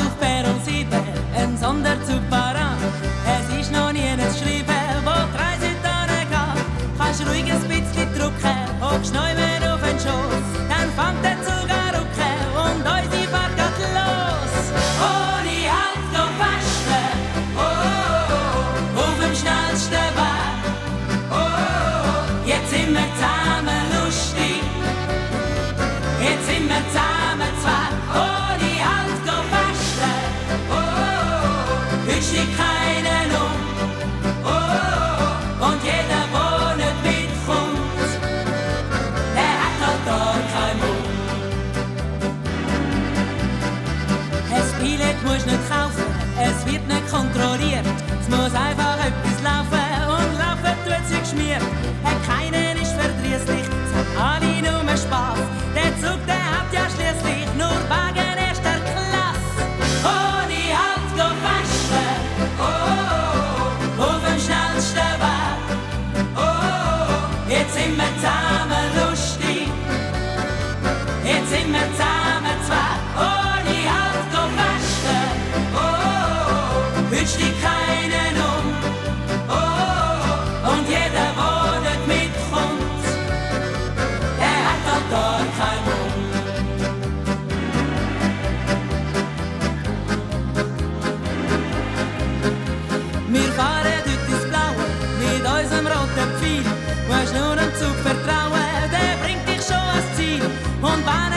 auf Perron 7 ein Sonderzug parat. Es ist noch nie geschrieben, wo die Reise geht. Kannst ruhig ein bisschen drücken, hockst neu auf den Schoß. Dann fängt der Zug an rucken und unsere Fahrt geht los. Ohne Halt und Fasten, oh, oh, oh, auf dem schnellsten Weg. Oh, oh, jetzt sind wir zusammen lustig, jetzt sind wir zusammen zwei. Ohne Halt und Fasten, oh, oh, oh, steht keinen um. Oh, oh, oh, und jeder, der nicht mitkommt, der hat halt gar keinen Mund. Ein Billett musst nicht kaufen, es wird nicht kontrolliert. Es muss einfach etwas laufen und laufen tut sich geschmiert. Keiner ist verdrießlich, es hat alle nur Spaß. Der Zug, der hat ja schließlich nur Wagen erster Klasse. Ohne Halt go fasten, oh, oh, oh, auf dem schnellsten Weg. Oh, oh, jetzt sind wir zusammen lustig, jetzt sind wir zusammen zwei. Ohne Halt go fasten, oh, oh, oh, heute steht keinen um. Oh, oh, oh, und jeder, der nicht mitkommt, der hat halt gar keinen Mund. Wir fahren heute ins Blaue mit unserem roten Pfeil. Du musst nur dem Zug vertrauen, der bringt dich schon ans Ziel. Und wenn